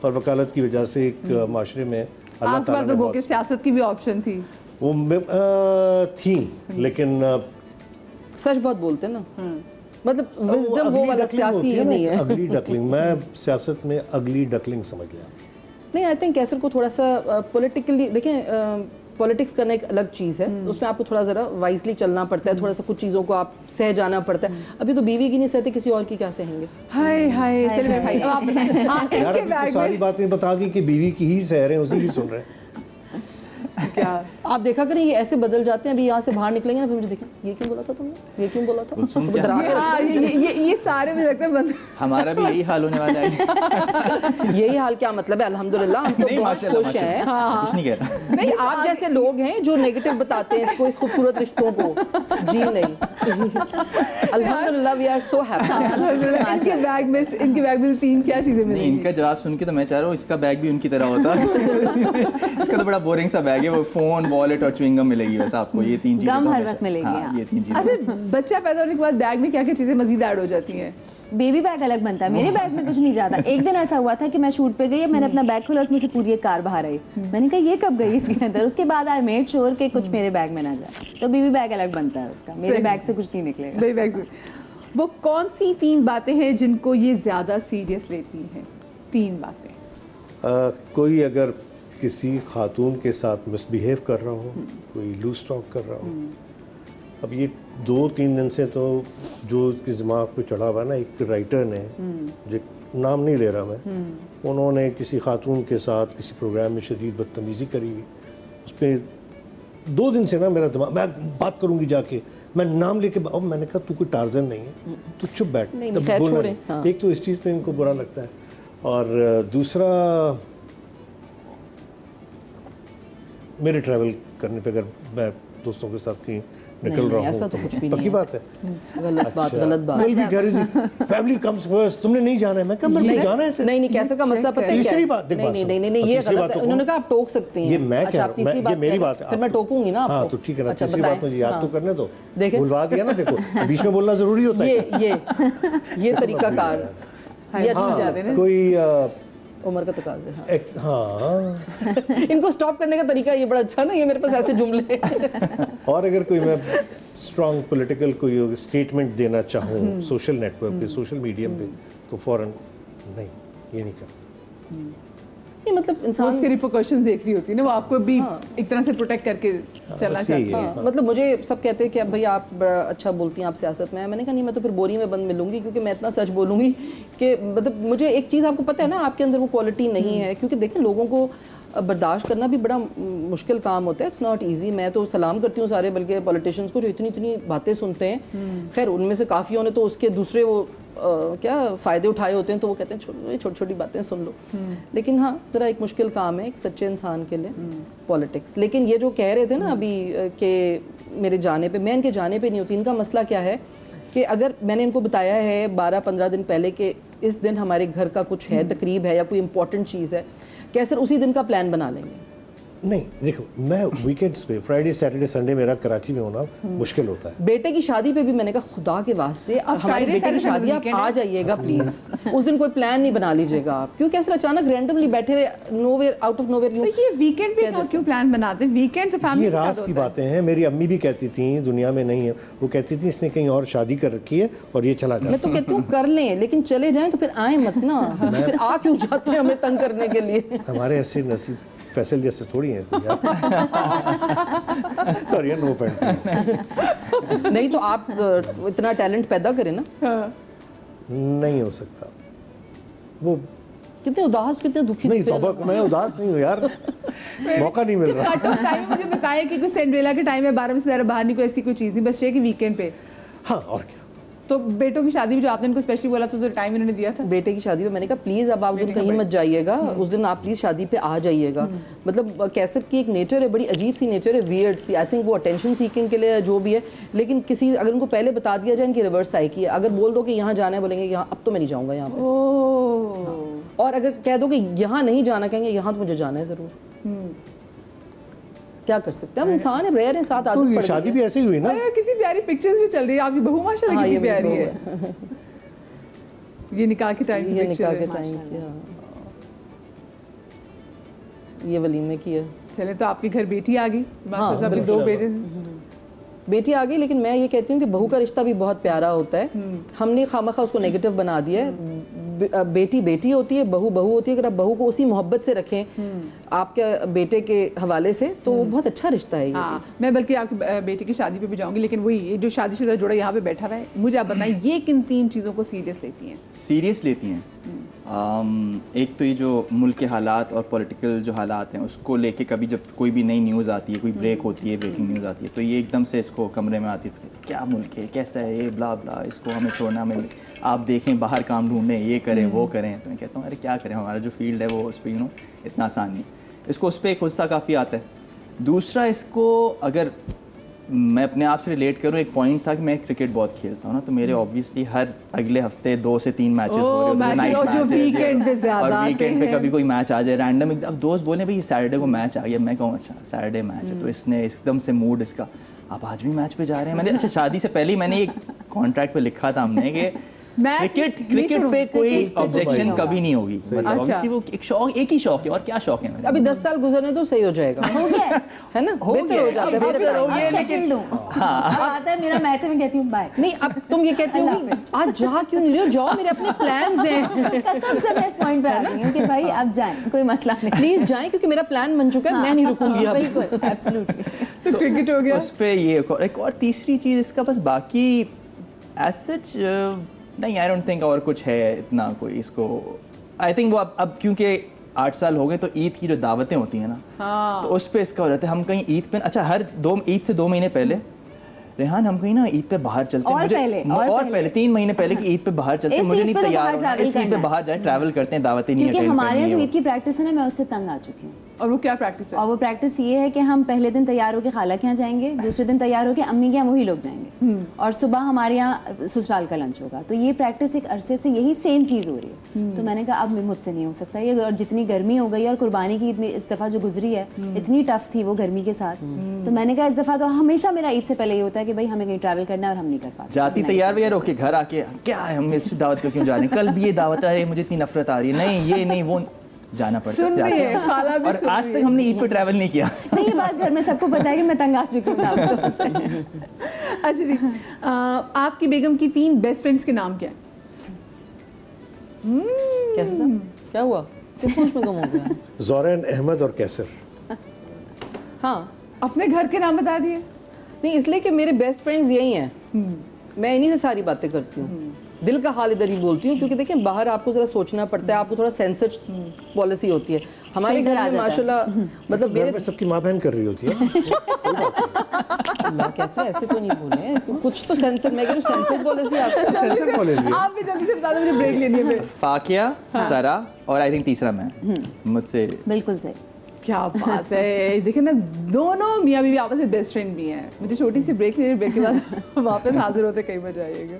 اور وکالت کی وجہ سے ایک معاشرے میں اللہ آپ کے پاس لوگوں کی سیاست کی بھی آپشن تھی وہ تھی, لیکن سچ بہت بولتے ہیں نا, مطلب وزڈم وہ والا سیاسی نہیں ہے. اگلی ڈکلنگ, میں سیاست میں اگلی ڈکلنگ سمجھ لیا. نہیں, آئی تھنک کیسر کو تھوڑا سا پولیٹیکلی, دیکھیں پولیٹکس کرنا ایک الگ چیز ہے, اس میں آپ کو تھوڑا ذرا وائزلی چلنا پڑتا ہے, تھوڑا سا کچھ چیزوں کو آپ سہ جانا پڑتا ہے. ابھی تو بیوی کی نہیں سہتے, کسی اور کی کیا سہیں گے؟ ہائے ہائے, چلے بھائی اب آپ بتائیں. یار ابھی تو ساری باتیں بتا دی کہ بیوی کی ہی سہ رہے ہیں, اسی کی سن رہے ہیں. کیا آپ دیکھا کریں یہ ایسے بدل جاتے ہیں, ابھی یہاں سے باہر نکلیں گے نا, پھر مجھے دیکھیں یہ کیوں بولا تھا تم نے, یہ کیوں بولا تھا, یہ سارے مجھے لگتا ہے بند. ہمارا بھی یہی حال ہونے والا ہے. یہی حال کیا مطلب ہے, الحمداللہ ہم تو بہت خوش ہیں. کچھ نہیں کہہ رہا, نہیں آپ جیسے لوگ ہیں جو نیگیٹو بتاتے ہیں اس کو, اس خوبصورت رشتوں کو, جی نہیں, الحمدللہ وی آر سو ہیپی. ان کے بیگ میں تین کیا چیزیں ملیں؟ ان کا جواب سن کے تو میں چاہ رہا ہوں اس کا بیگ بھی ان کی طرح ہوتا. اس کا تو بڑا بورنگ سا بیگ ہے, وہ فون, والٹ اور چوئنگ گم ملے گی بس آپ کو, یہ تین چیزیں گم ہر وقت ملے گی. یہ تین چیزیں. اچھا, بچہ پیدا ہونے کے بعد بیگ میں کیا کیا چیزیں مزید ایڈ ہو جاتی ہیں؟ بیبی بیگ الگ بنتا ہے, میرے بیگ میں کچھ نہیں جاتا. ایک دن ایسا ہوا تھا کہ میں شوٹ پہ گئی, میں نے اپنا بیگ کھولا, اس میں سے پوری ایک کار باہر آئی. میں نے کہا یہ کب گئی اس کے اندر, اس کے بعد آئی میڈ شور کہ کچھ میرے بیگ میں نہ جائے. تو بیبی بیگ الگ بنتا ہے اس کا, میرے بیگ سے کچھ نہیں نکلے گا. بیبی بیگ سے وہ کون سی 3 باتیں ہیں جن کو یہ زیادہ سیریس لیتی ہیں؟ 3 باتیں. کوئی اگر کسی خاتون کے ساتھ مس بیہیو کر رہا ہو, کوئی لوز ٹاک کر رہا ہو. اب یہ 2-3 دن سے تو جو اس کے دماغ پہ چڑھا ہوا ہے نا, ایک رائٹر نے, جو نام نہیں لے رہا میں, انہوں نے کسی خاتون کے ساتھ کسی پروگرام میں شدید بدتمیزی کری ہوئی. اس پہ 2 دن سے نا میرا دماغ, میں بات کروں گی جا کے, میں نام لے کے, اب میں نے کہا تو کوئی ٹارزن نہیں ہے, تو چپ بیٹھ. ایک تو اس چیز پہ ان کو برا لگتا ہے, اور دوسرا میرے ٹریول کرنے پہ, اگر میں دوستوں کے ساتھ کہیں نکل رہا ہوں, پکی بات ہے, غلط بات. دل بھی کہہ رہی تھی فیملی کمز فرسٹ, تم نے نہیں جانا ہے. میں کہا میں جانا ہے. نہیں کیسر کا مسئلہ پتہ ہے کیا ہے؟ تیسری بات, نہیں یہ غلط ہے. انہوں نے کہا آپ ٹوک سکتے ہیں. یہ میں کہہ رہا ہوں, یہ میری بات ہے, پھر میں ٹوکوں گی نا آپ کو. ہاں تو ٹھیک ہے نا, تیسری بات مجھے یاد تو کرنے دو. بھلوا دیا نا, دیکھو بیچ میں بولنا ضروری ہوتا ہے. یہ طریقہ کار یہ اچھا جاتے ہیں. کوئی عمر کا تقاضا. ہاں, ان کو سٹاپ کرنے کا طریقہ یہ بڑا اچھا نا, یہ میرے پاس ایسے جملے. اور اگر کوئی میں اسٹرانگ پولیٹیکل کوئی اسٹیٹمنٹ دینا چاہوں سوشل نیٹ ورک پہ, سوشل میڈیا پہ, تو فوراً نہیں, یہ نہیں کرنا. یہ مطلب انسان اس کے ریپرکشنز دیکھ رہی ہوتی ہے نا, وہ آپ کو بھی ایک طرح سے پروٹیکٹ کر کے چلنا چاہیے. مطلب مجھے سب کہتے ہیں کہ اب بھائی آپ بڑا اچھا بولتی ہیں, آپ سیاست میں. میں نے کہا نہیں, میں تو پھر بوری میں بند ملوں گی, کیونکہ میں اتنا سچ بولوں گی کہ مطلب مجھے ایک چیز آپ کو پتہ ہے نا, آپ کے اندر وہ کوالٹی نہیں ہے. کیونکہ دیکھیں لوگوں کو برداشت کرنا بھی بڑا مشکل کام ہوتا ہے. It's not easy. میں تو سلام کرتی ہوں سارے بلکہ پولیٹیشنس کو جو اتنی باتیں سنتے ہیں. خیر ان میں سے کافیوں نے تو اس کے دوسرے وہ کیا فائدے اٹھائے ہوتے ہیں, تو وہ کہتے ہیں چھوٹی چھوٹی باتیں سن لو. لیکن ہاں ذرا ایک مشکل کام ہے ایک سچے انسان کے لیے پولیٹکس. لیکن یہ جو کہہ رہے تھے نا ابھی کہ میرے جانے پہ, میں ان کے جانے پہ نہیں ہوتی. ان کا مسئلہ کیا ہے کہ اگر میں نے ان کو بتایا ہے 12-15 دن پہلے کہ اس دن ہمارے گھر کا کچھ ہے, تقریب ہے یا کوئی امپورٹنٹ چیز ہے, کیسر اسی دن کا پلان بنا لیں گے. نہیں دیکھو, میں ویکینڈس پہ فرائیڈے سیٹرڈے سنڈے میرا کراچی میں ہونا مشکل ہوتا ہے. بیٹے کی شادی پہ بھی میں نے کہا خدا کے واسطے ہمارے بیٹے کی شادی آپ آ جائیے گا پلیز. اس دن کوئی پلان نہیں بنا لیجیے گا آپ, کیوں کیسے اچانک رینڈملی بیٹھے ہوئے nowhere out of nowhere. یہ ویکینڈ پہ کیوں پلان بناتے ہیں؟ ویکینڈ تو فیملی یہ راز کی باتیں ہیں. میری امی بھی کہتی تھیں, دنیا میں نہیں ہے, وہ کہتی تھی اس نے کہیں اور شادی کر رکھی ہے اور یہ چلا جاتا ہے. میں تو کہتی ہوں کر لیں, لیکن چلے جائیں تو پھر آئیں مت نا, پھر آ کیوں جاتے ہیں ہمیں تنگ کرنے کے لیے. ہمارے ایسے نصیب فیصل جیسے تھوڑی ہیں. Sorry no offend. نہیں تو آپ اتنا ٹیلنٹ پیدا کریں نا. نہیں ہو سکتا. وہ کتنے اداس, کتنے دکھی. نہیں توبہ, میں اداس نہیں ہوں یار, موقع نہیں مل رہا. مجھے بتائیں کہ کوئی سینڈریلا کے ٹائم میں 12 بجے سے زیادہ باہر نہیں, کوئی ایسی کوئی چیز نہیں, بس یہ کہ ویکینڈ پہ. ہاں اور کیا. تو بیٹوں کی شادی میں جو آپ نے ان کو اسپیشلی بولا تھا تو ٹائم انہوں نے دیا تھا بیٹے کی شادی پہ. میں نے کہا پلیز اب آپ اس دن کہیں مت جائیے گا, اس دن آپ پلیز شادی پہ آ جائیے گا. مطلب کیسر کی ایک نیچر ہے, بڑی عجیب سی نیچر ہے, ویئرڈ سی. آئی تھنک وہ اٹینشن سیکنگ کے لیے جو بھی ہے, لیکن کسی اگر ان کو پہلے بتا دیا جائے ان کی ریورس سائیکی ہے. اگر بول دو کہ یہاں جانا ہے, بولیں گے یہاں اب تو میں نہیں جاؤں گا یہاں پہ. اور اگر کہہ دو کہ یہاں نہیں جانا, کہیں گے یہاں تو مجھے جانا ہے ضرور. کیا کر سکتے ہیں, ہم انسان ہیں, ریئر ہیں, ساتھ عادت پڑ گئی. شادی بھی ایسے ہی ہوئی نا. کتنی پیاری پکچرز بھی چل رہی ہے آپ کی بہو, ماشاءاللہ کتنی پیاری ہے. یہ نکاح کے ٹائم, یہ نکاح کے ٹائم. یہ ولیمے کی ہے. چلے تو آپ کے گھر بیٹی آ گئی, ماشاءاللہ اپنے 2 بیٹے, بیٹی آ گئی. لیکن میں یہ کہتی ہوں کہ بہو کا رشتہ بھی بہت پیارا ہوتا ہے. ہم نے خواہ اس کو نیگیٹو بنا دیا ہے. بیٹی بیٹی ہوتی ہے, بہو بہو ہوتی ہے. اگر آپ بہو کو اسی محبت سے رکھیں آپ کے بیٹے کے حوالے سے تو وہ بہت اچھا رشتہ ہے. ہاں, میں بلکہ آپ کے بیٹے کی شادی پہ بھی جاؤں گی, لیکن وہی جو شادی شدہ جوڑا یہاں پہ بیٹھا ہوا ہے, مجھے آپ بتائیں یہ کن 3 چیزوں کو سیریس لیتی ہیں؟ سیریس لیتی ہیں. ایک تو یہ جو ملک کے حالات اور پولیٹیکل جو حالات ہیں اس کو لے کے کبھی جب کوئی بھی نئی نیوز آتی ہے, کوئی بریک ہوتی ہے, بریکنگ نیوز آتی ہے, تو یہ ایک دم سے اس کو کمرے میں آتی ہے, کیا ملک ہے, کیسا ہے یہ, بلا بلا, اس کو ہمیں چھوڑنا, ہمیں آپ دیکھیں باہر کام ڈھونڈیں, یہ کریں وہ کریں. تو میں کہتا ہوں ارے کیا کریں, ہمارا جو فیلڈ ہے وہ اس پہ اتنا آسان نہیں. اس کو اس پہ ایک غصہ کافی آتا ہے. دوسرا اس کو اگر میں اپنے آپ سے ریلیٹ کروں, ایک پوائنٹ تھا کہ میں کرکٹ بہت کھیلتا ہوں نا, تو میرے اوبویسلی ہر اگلے ہفتے 2 سے 3 میچز ہو رہے ہوتے ہیں, ویکینڈ پہ کبھی کوئی میچ آ جائے رینڈم. اب دوست بولے بھائی سیٹرڈے کو میچ آ گیا, میں کہوں اچھا سیٹرڈے میچ ہے, تو اس نے ایک دم سے موڈ اس کا, آپ آج بھی میچ پہ جا رہے ہیں. میں نے اچھا شادی سے پہلے ہی میں نے ایک کانٹریکٹ پہ لکھا تھا ہم نے کہ کرکٹ پہ کوئی آبجیکشن کبھی نہیں ہوگی. وہ ایک شوق, ایک ہی شوق ہے, اور کیا شوق ہے. ابھی 10 سال گزرنے تو صحیح ہو جائے گا, ہے نا, بہتر ہو جاتا ہے. لیکن آتا ہے میرا میچ, میں کہتی ہوں بائے. نہیں اب تم یہ کہتی ہو آج جا کیوں نہیں رہے ہو, جاؤ, میرے اپنے پلانز ہیں. قسم سے میں اس پوائنٹ پہ آ رہی ہوں کہ بھائی اب جائیں, کوئی مسئلہ نہیں, پلیز جائیں, کیونکہ میرا پلان بن چکا ہے, میں نہیں رکوں گی. بالکل ایبسلیوٹلی. تو کرکٹ ہو گیا, اس پہ یہ ایک اور تیسری چیز اس کا, بس باقی ایز سچ نہیں, آئی ڈونٹ تھنک اور کچھ ہے اتنا کوئی اس کو. آئی تھنک وہ اب کیونکہ 8 سال ہو گئے تو عید کی جو دعوتیں ہوتی ہیں نا, تو اس پہ اس کا ہو جاتا ہے. ہم کہیں عید پہ, اچھا ہر عید سے 2 مہینے پہلے ریحان ہم کہیں نا عید پہ باہر چلتے ہیں, اور پہلے 3 مہینے پہلے کہ عید پہ باہر چلتے ہیں, مجھے نہیں تیار ہونا, اس عید پہ باہر جائے ٹریول کرتے ہیں, دعوتیں نہیں کیونکہ ہمارے یہاں جو عید کی پریکٹس ہے نا, میں اس سے تنگ آ چکی ہوں. اور وہ کیا پریکٹس ہے؟ اور وہ پریکٹس یہ ہے کہ ہم پہلے دن تیار ہو کے خالہ کے یہاں جائیں گے, دوسرے دن تیار ہو کے امی کے یہاں وہی لوگ جائیں گے, اور صبح ہمارے یہاں سسرال کا لنچ ہوگا. تو یہ پریکٹس ایک عرصے سے یہی سیم چیز ہو رہی ہے. تو میں نے کہا اب مجھ سے نہیں ہو سکتا یہ, اور جتنی گرمی ہو گئی, اور قربانی کی اس دفعہ جو گزری ہے اتنی ٹف تھی وہ گرمی کے ساتھ, تو میں نے کہا اس دفعہ تو ہمیشہ میرا عید سے پہلے یہ ہوتا ہے کہ بھائی ہمیں کہیں ٹریول کرنا ہے اور ہم نہیں کر پاتے. جاتی تیار وغیرہ ہو کے گھر آ کے کیا ہے ہم اس دعوت پہ کیوں جا رہے ہیں, کل بھی یہ دعوت آ رہی ہے, مجھے اتنی نفرت آ رہی ہے, نہیں یہ نہیں وہ, جانا پڑتا ہے. اور آج تک ہم نے عید پہ ٹریول نہیں کیا. نہیں, یہ بات گھر میں سب کو پتا ہے کہ میں تنگ آ چکی ہوں. اچھا جی, آپ کی بیگم کی 3 بیسٹ فرینڈس کے نام کیا ہیں؟ کیسا کیا ہوا, کس سوچ میں گم ہو گیا؟ زورین, احمد اور کیسر. ہاں, اپنے گھر کے نام بتا دیے. نہیں, اس لیے کہ میرے بیسٹ فرینڈز یہی ہیں, میں انہی سے ساری باتیں کرتی ہوں, دل کا حال ادھر ہی بولتی ہوں, کیونکہ دیکھیں باہر آپ کو ذرا سوچنا پڑتا ہے, آپ کو تھوڑا سینسر پالیسی ہوتی ہے. ہمارے گھر میں ماشاءاللہ مطلب میرے سب کی ماں بہن کر رہی ہوتی ہے. اللہ کیسے ایسے تو نہیں بولے, کچھ تو سینسر, میں کہوں سینسر پالیسی سینسر پالیسی. آپ بھی جلدی سے بتا دو, مجھے بریک لینی ہے. فاقیہ, سرا, اور آئی تھنک تیسرا میں مجھ سے. بالکل صحیح. کیا بات ہے, دیکھیں نا دونوں میاں بیوی آپس میں بیسٹ فرینڈ بھی ہیں. مجھے چھوٹی سی بریک لینی ہے, بریک کے بعد واپس حاضر ہوتے, کہیں مزہ آئیے گا.